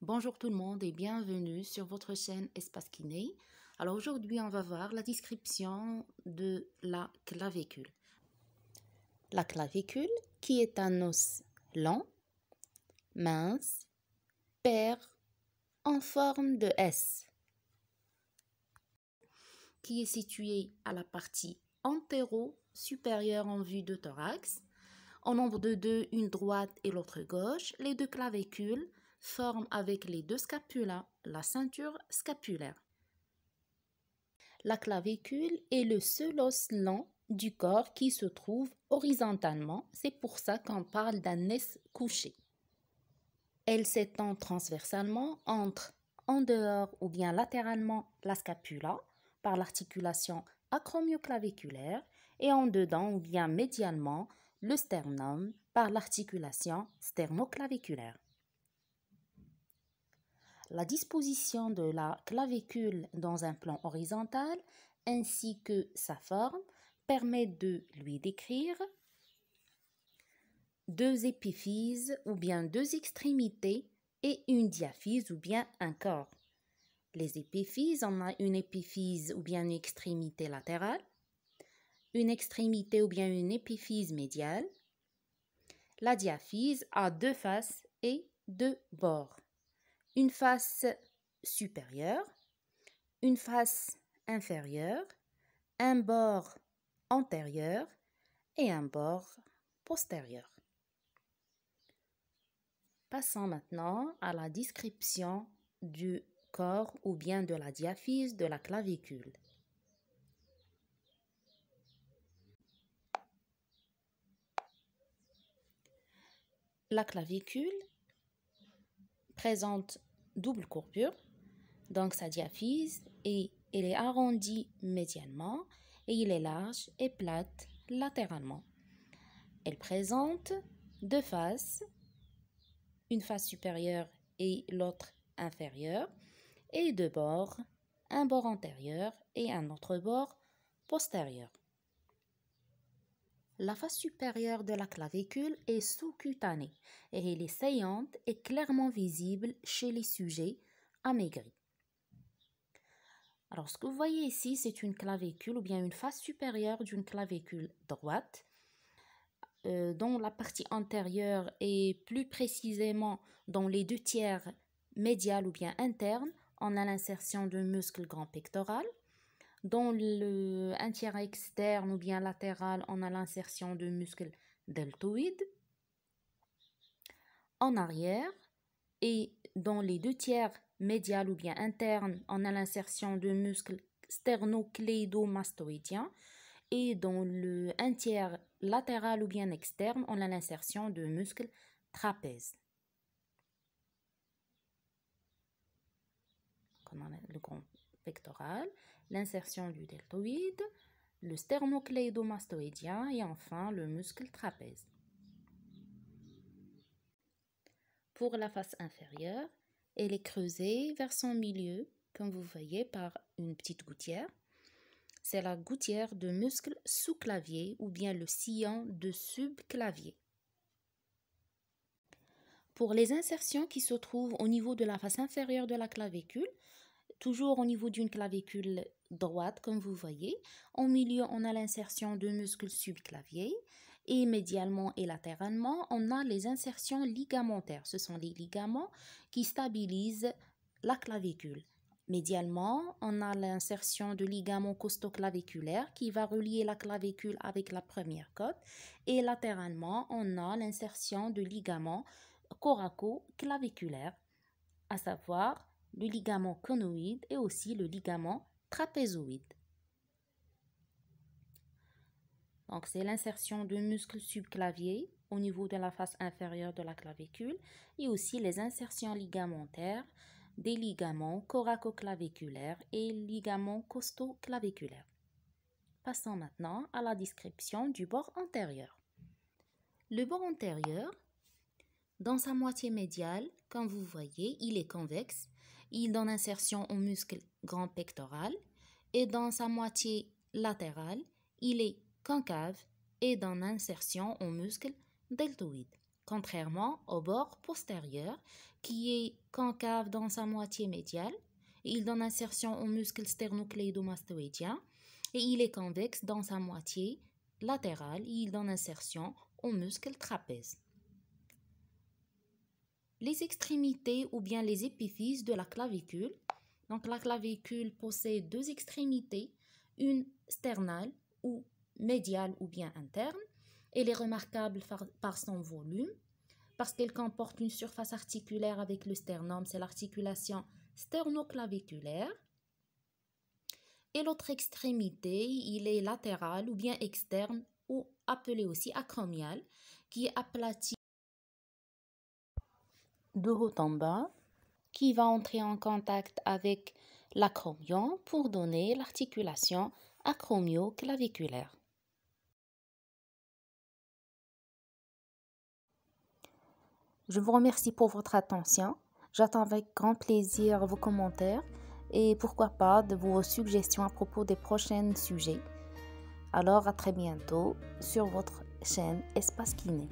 Bonjour tout le monde et bienvenue sur votre chaîne Espace Kiné. Alors aujourd'hui, on va voir la description de la clavicule. La clavicule, qui est un os lent, mince, pair, en forme de S, qui est situé à la partie antéro-supérieure en vue de thorax. En nombre de deux, une droite et l'autre gauche, les deux clavicules forment avec les deux scapulas la ceinture scapulaire. La clavicule est le seul os lent du corps qui se trouve horizontalement, c'est pour ça qu'on parle d'un S couché. Elle s'étend transversalement entre en dehors ou bien latéralement la scapula par l'articulation acromioclaviculaire et en dedans ou bien médialement le sternum par l'articulation sternoclaviculaire. La disposition de la clavicule dans un plan horizontal ainsi que sa forme permet de lui décrire deux épiphyses ou bien deux extrémités et une diaphyse ou bien un corps. Les épiphyses, on a une épiphyse ou bien une extrémité latérale, une extrémité ou bien une épiphyse médiale. La diaphyse a deux faces et deux bords. Une face supérieure, une face inférieure, un bord antérieur et un bord postérieur. Passons maintenant à la description du corps ou bien de la diaphyse de la clavicule. La clavicule présente double courbure, donc sa diaphyse, et elle est arrondie médialement et il est large et plate latéralement. Elle présente deux faces, une face supérieure et l'autre inférieure, et deux bords, un bord antérieur et un autre bord postérieur. La face supérieure de la clavicule est sous-cutanée et elle est saillante et clairement visible chez les sujets amaigris. Alors, ce que vous voyez ici, c'est une clavicule ou bien une face supérieure d'une clavicule droite, dont la partie antérieure et plus précisément dans les deux tiers médial ou bien interne, on a l'insertion d'un muscle grand pectoral. Dans un tiers externe ou bien latéral, on a l'insertion de muscle deltoïde. En arrière et dans les deux tiers médial ou bien interne, on a l'insertion de muscle sternocléidomastoïdien. Et dans un tiers latéral ou bien externe, on a l'insertion de muscle trapèze. On a le grand pectoral, l'insertion du deltoïde, le sternocléidomastoïdien et enfin le muscle trapèze. Pour la face inférieure, elle est creusée vers son milieu, comme vous voyez, par une petite gouttière. C'est la gouttière de muscle sous-clavier ou bien le sillon de subclavier. Pour les insertions qui se trouvent au niveau de la face inférieure de la clavicule, toujours au niveau d'une clavicule droite, comme vous voyez, au milieu, on a l'insertion de muscles subclaviés et médialement et latéralement, on a les insertions ligamentaires. Ce sont les ligaments qui stabilisent la clavicule. Médialement, on a l'insertion de ligament costoclaviculaire qui va relier la clavicule avec la première côte et latéralement, on a l'insertion de ligament coracoclaviculaire, à savoir le ligament conoïde et aussi le ligament trapézoïde. Donc, c'est l'insertion de muscles subclaviés au niveau de la face inférieure de la clavicule et aussi les insertions ligamentaires des ligaments coracoclaviculaires et ligaments costoclaviculaires. Passons maintenant à la description du bord antérieur. Le bord antérieur, dans sa moitié médiale, comme vous voyez, il est convexe. Il donne insertion au muscle grand pectoral et dans sa moitié latérale, il est concave et donne insertion au muscle deltoïde. contrairement au bord postérieur qui est concave dans sa moitié médiale. Et il donne insertion au muscle sternocléidomastoïdien et il est convexe dans sa moitié latérale et il donne insertion au muscle trapèze. Les extrémités ou bien les épiphyses de la clavicule. Donc la clavicule possède deux extrémités, une sternale ou médiale ou bien interne. Elle est remarquable par son volume parce qu'elle comporte une surface articulaire avec le sternum, c'est l'articulation sternoclaviculaire. Et l'autre extrémité, il est latéral ou bien externe ou appelé aussi acromial, qui est aplati de haut en bas, qui va entrer en contact avec l'acromion pour donner l'articulation acromio-claviculaire. Je vous remercie pour votre attention. J'attends avec grand plaisir vos commentaires et pourquoi pas de vos suggestions à propos des prochains sujets. Alors à très bientôt sur votre chaîne Espace Kiné.